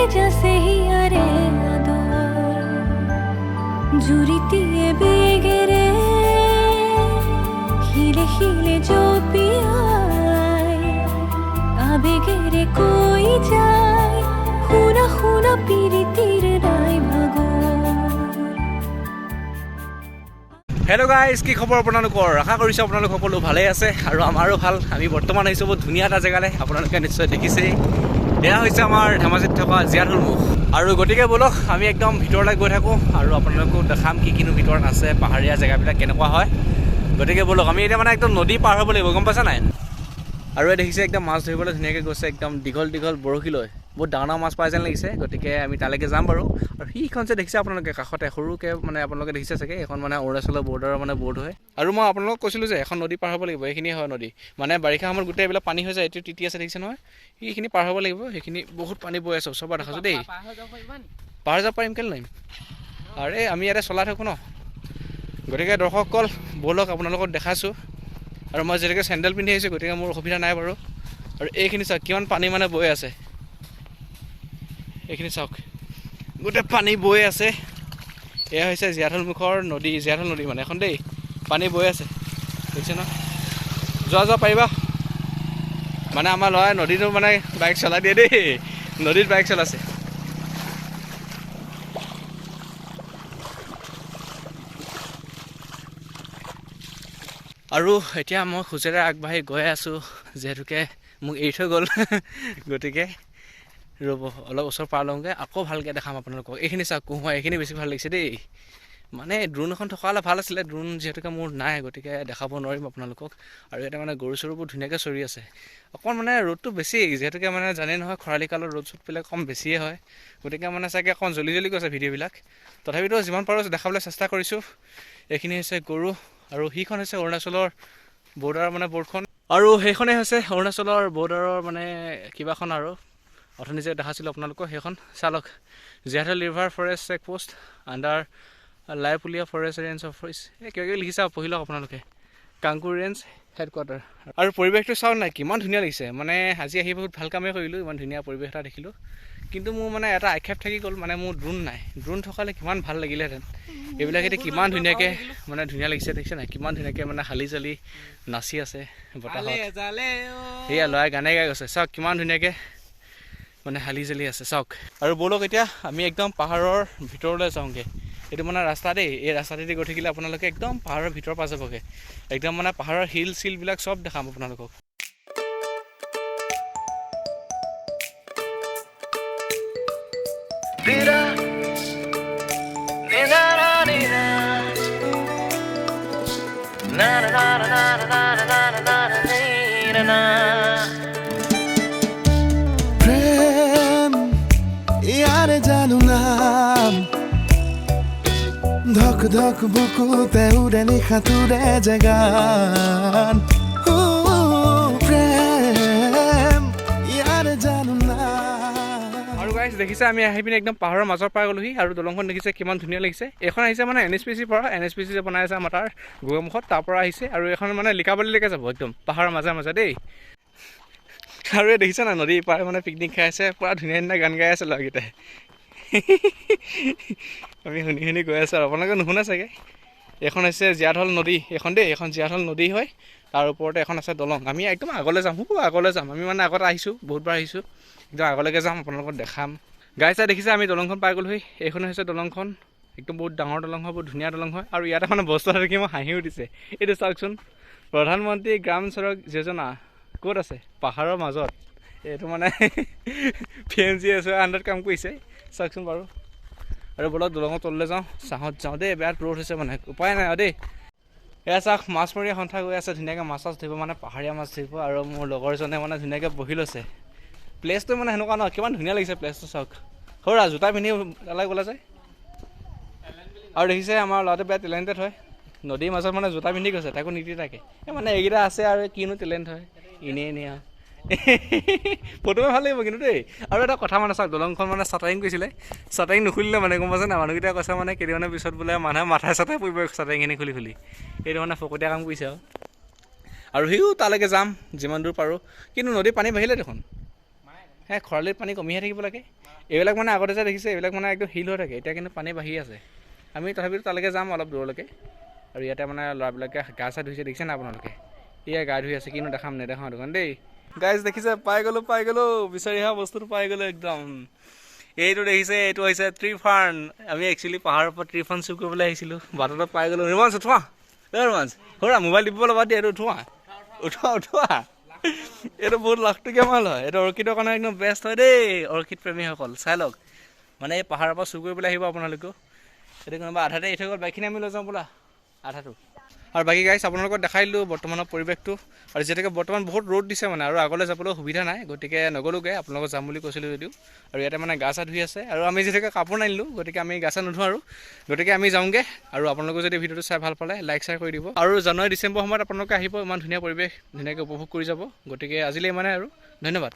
जैसे ही अरे आदर जुरितिए बेगरे हिले हिले जो पियाय आबेगेरे कोई जाय हुना हुना पीरी तीर नाय भागो। हेलो गाइस, কি খবৰ আপোনালোকৰ? আশা কৰিছোঁ আপোনালোক সকলো ভালেই আছে আৰু আমাৰো ভাল। আমি বৰ্তমান আহিছোঁ বহুত ধুনীয়া এটা জেগালৈ, আপোনালোকে নিশ্চয় দেখিছেই। এয়া হৈছে আমাৰ ধেমাজিত থকা জীয়াঢলমুখ। আৰু গতিকে বলক আমি একদম ভিতৰলৈ গৈ থাকোঁ আৰু আপোনালোকো দেখাম কি কিনো ভিতৰত আছে, পাহাৰীয়া জেগাবিলাক কেনেকুৱা হয়। গতিকে বলক আমি এতিয়া মানে একদম নদী পাৰ হ'ব লাগিব, গম পাইছা নাই? আৰু এই দেখিছে একদম মাছ ধৰিবলৈ ধুনীয়াকৈ গৈছে, একদম দীঘল দীঘল বৰশী লৈ বহুত ডাঙৰ ডাঙৰ মাছ পাই যেন লাগিছে। গতিকে আমি তালৈকে যাম বাৰু। আৰু সেইখন যে দেখিছে আপোনালোকে কাষতে সৰুকৈ মানে আপোনালোকে দেখিছে চাগে, এখন মানে অৰুণাচলৰ বৰ্ডাৰৰ মানে বৰ্ড হয়। আৰু মই আপোনালোকক কৈছিলোঁ যে এখন নদী পাৰ হ'ব লাগিব, এইখিনিয়ে হয় নদী। মানে বাৰিষা সময়ত গোটেই এইবিলাক পানী হৈ যায়, এইটো তিতি আছে দেখিছে নহয়, সেইখিনি পাৰ হ'ব লাগিব। সেইখিনি বহুত পানী বৈ আছে, ওচৰৰ পৰা দেখাছোঁ দেই। পাৰ যাব পাৰিম, কেলৈ নোৱাৰিম? আৰে আমি ইয়াতে চলাই থাকোঁ ন। গতিকে দৰ্শকসকল ব'লক আপোনালোকক দেখাইছোঁ। আৰু মই যেনেকৈ চেণ্ডেল পিন্ধি আহিছোঁ, গতিকে মোৰ অসুবিধা নাই বাৰু। আৰু এইখিনি চাওক কিমান পানী মানে বৈ আছে, এইখিনি চাওক গোটেই পানী বৈ আছে। এয়া হৈছে জীয়াঢলমুখৰ নদী, জীয়াঢল নদী মানে এখন দেই, পানী বৈ আছে দেখিছে ন। যোৱা পাৰিবা মানে আমাৰ ল'ৰাই নদীটো মানে বাইক চলাই দিয়ে দেই, নদীত বাইক চলাইছে। আৰু এতিয়া মই খোজেৰে আগবাঢ়ি গৈ আছোঁ, যিহেতুকে মোক এৰি থৈ গ'ল। গতিকে ৰ'ব অলপ ওচৰ পাৰ লওঁগৈ, আকৌ ভালকৈ দেখাম আপোনালোকক। এইখিনি চাওক কোঁহোৱা, এইখিনি বেছি ভাল লাগিছে দেই। মানে ড্ৰোন এখন থকা হ'লে ভাল আছিলে, ড্ৰোন যিহেতুকে মোৰ নাই, গতিকে দেখাব নোৱাৰিম আপোনালোকক। আৰু ইয়াতে মানে গৰু চৰুবোৰ ধুনীয়াকৈ চৰি আছে। অকণ মানে ৰ'দটো বেছি, যিহেতুকে মানে জানেই নহয় খৰালি কালত ৰ'দ চ'দবিলাক কম বেছিয়ে হয়। গতিকে মানে চাগে অকণ জ্বলি জ্বলি গৈছে ভিডিঅ'বিলাক। তথাপিতো যিমান পাৰোঁ দেখাবলৈ চেষ্টা কৰিছোঁ। এইখিনি হৈছে গৰু, আৰু সেইখন হৈছে অৰুণাচলৰ বৰ্ডাৰৰ মানে বৰ্ডখন। আৰু সেইখনেই হৈছে অৰুণাচলৰ বৰ্ডাৰৰ মানে কিবাখন আৰু অথনি যে দেখাছিলোঁ আপোনালোকক, সেইখন চালক Jiadhal river forest check post under Laipulia forest range office, এই কিবা কিবি লিখিছে, পঢ়ি লওক আপোনালোকে। Kangkur range headquarter. আৰু পৰিৱেশটো চাওক নাই, কিমান ধুনীয়া লাগিছে। মানে আজি আহি বহুত ভাল কামেই কৰিলোঁ, ইমান ধুনীয়া পৰিৱেশ এটা দেখিলোঁ। কিন্তু মোৰ মানে এটা আক্ষেপ থাকি গ'ল, মানে মোৰ ড্ৰোন নাই। ড্ৰোন থকালে কিমান ভাল লাগিলেহেঁতেন। এইবিলাক এতিয়া কিমান ধুনীয়াকৈ মানে ধুনীয়া লাগিছে দেখিছে নাই, কিমান ধুনীয়াকৈ মানে হালি চালি নাচি আছে বতাহত। সেয়া ল'ৰাই গানে গাই গৈছে, চাওক কিমান ধুনীয়াকৈ মানে হালি জালি আছে চাওক। আৰু ব'লক এতিয়া আমি একদম পাহাৰৰ ভিতৰলৈ যাওঁগৈ। এইটো মানে ৰাস্তা দেই, এই ৰাস্তাটোদি গৈ থাকিলে আপোনালোকে একদম পাহাৰৰ ভিতৰৰ পৰা যাবগৈ। একদম মানে পাহাৰৰ শিল চিলবিলাক চব দেখাম আপোনালোকক। প্রেম ইয়ারে জানো নাম ধক ধক বুকুতে উড়ে নিশাতুরে জেগান প্রেম ইয়ারে জানো নাম। আৰু গাইছ দেখিছে আমি আহি পিনে একদম পাহাৰৰ মাজৰ পৰা গ'লোহি। আৰু দলংখন দেখিছে কিমান ধুনীয়া লাগিছে। এইখন আহিছে মানে NSPCৰ পৰা, NSPC যে বনাই আছে আমাৰ তাৰ গোগামুখত, তাৰ পৰা আহিছে। আৰু এইখন মানে লিকাবালিলৈকে যাব একদম পাহাৰৰ মাজে মাজে দেই। আৰু এই দেখিছে না নদী পাৰে মানে পিকনিক খাই আছে, পূৰা ধুনীয়া ধুনীয়া গান গাই আছে ল'ৰাকেইটাই। আমি শুনি শুনি গৈ আছোঁ, আৰু আপোনালোকে নুশুনে চাগে। এইখন হৈছে জীয়াঢল নদী, এইখন দেই, এইখন জীয়াঢল নদী হয়। তাৰ ওপৰতে এখন আছে দলং। আমি একদম আগলৈ যাম, আগলৈ যাম। আমি মানে আগত আহিছোঁ, বহুতবাৰ আহিছোঁ, একদম আগলৈকে যাম, আপোনালোকক দেখাম। গাই চাই দেখিছে আমি দলংখন পাই গ'লোহি। এইখন হৈছে দলংখন, একদম বহুত ডাঙৰ দলং হয়, বহুত ধুনীয়া দলং হয়। আৰু ইয়াতে মানে বস্তু এটা দেখি মই হাঁহি উঠিছে। এইটো চাওকচোন, প্ৰধানমন্ত্ৰী গ্ৰাম চড়ক যোজনা ক'ত আছে? পাহাৰৰ মাজত। এইটো মানে PMGSৰ আণ্ডাৰত কাম কৰিছে, চাওকচোন বাৰু। আৰু বলক দলঙৰ তললৈ যাওঁ, চাহত যাওঁ দেই, বেয়া ৰ'দ হৈছে মানে, উপায় নাই আৰু দেই। এয়া চাওক মাছমৰীয়া সন্থা গৈ আছে, ধুনীয়াকৈ মাছ চাছ ধৰিব, মানে পাহাৰীয়া মাছ ধৰিব। আৰু মোৰ লগৰজনে মানে ধুনীয়াকৈ বহি লৈছে। প্লেচটো মানে সেনেকুৱা নহয়, কিমান ধুনীয়া লাগিছে প্লেচটো চাওক। সৌৰা জোতা পিন্ধি তালৈ গ'লা যায়। আৰু দেখিছে আমাৰ ল'ৰাটো বেয়া টেলেণ্টেড হয়, নদীৰ মাজত মানে জোতা পিন্ধি গৈছে, তাকো নীতি থাকে। এই মানে এইকেইটা আছে আৰু কিনো টেলেণ্ট হয়, এনেই এনেই আৰু। ফটোৱে ভাল লাগিব কিন্তু দেই। আৰু এটা কথা মানে চাওক, দলংখন মানে চাটাৰিং কৰিছিলে, চাটাৰিং নুখুলিলে মানে, গম পাইছে নাই? মানুহকেইটাই কৈছে মানে কেইদিনমানৰ পিছত বোলে মানুহে মাথাই চাথাই পৰিব চাটাৰিংখিনি খুলি খুলি। এইটো মানে ফকতীয়া কাম কৰিছে আৰু সিও তালৈকে যাম যিমান দূৰ পাৰোঁ। কিন্তু নদীৰ পানী বাঢ়িলে দেখোন। খৰালিত পানী কমিহে থাকিব লাগে। এইবিলাক মানে আগতে যে দেখিছে এইবিলাক মানে একদম শিল হৈ থাকে, এতিয়া কিন্তু পানী বাঢ়ি আছে। আমি তথাপিতো তালৈকে যাম অলপ দূৰলৈকে। আৰু ইয়াতে মানে ল'ৰাবিলাকে গা চা ধুইছে দেখিছে না আপোনালোকে? এয়া গা ধুই আছে, কিনো দেখাম নেদেখাম দোকান দেই। গাইজ দেখিছে, পাই গ'লো বিচাৰি অহা বস্তুটো পাই গ'লো একদম। এইটো দেখিছে, এইটো হৈছে ত্ৰিফাৰ্ণ। আমি একচুৱেলি পাহাৰৰ ওপৰত ত্ৰিফাৰ্ণ চুৰ কৰিবলৈ আহিছিলোঁ, বাটত পাই গ'লো। ৰোমাঞ্চ উঠোৱা, ৰোমাঞ্চ সৰা মোবাইল টিপিবলৈ বাদ দিয়া, এইটো উঠোৱা। এইটো বহুত লাখটকীয়া মাল হয়, এইটো অৰ্কিডৰ কাৰণে একদম বেষ্ট হয় দেই। অৰ্কিড প্ৰেমীসকল চাই লওক, মানে এই পাহাৰৰ পৰা চুৰ কৰিবলৈ আহিব আপোনালোকেও। সেইটো কোনোবা আধাতে এৰি থৈ গ'ল, বাইকখিনি আমি লৈ যাওঁ ব'লা আধাটো। আৰু বাকী গাইছ আপোনালোকক দেখাই দিলোঁ বৰ্তমানৰ পৰিৱেশটো। আৰু যিহেতুকে বৰ্তমান বহুত ৰ'দ দিছে মানে, আৰু আগলৈ যাবলৈ সুবিধা নাই, গতিকে নগ'লোগৈ। আপোনালোকক যাম বুলি কৈছিলোঁ যদিও। আৰু ইয়াতে মানে গা চা ধুই আছে, আৰু আমি যিহেতুকে কাপোৰ নানিলোঁ, গতিকে আমি গা চা নুধোঁ আৰু। গতিকে আমি যাওঁগৈ। আৰু আপোনালোকে যদি ভিডিঅ'টো চাই ভাল পালে লাইক শ্বেয়াৰ কৰি দিব। আৰু জানুৱাৰী ডিচেম্বৰ সময়ত আপোনালোকে আহিব, ইমান ধুনীয়া পৰিৱেশ ধুনীয়াকৈ উপভোগ কৰি যাব। গতিকে আজিলৈ ইমানে আৰু, ধন্যবাদ।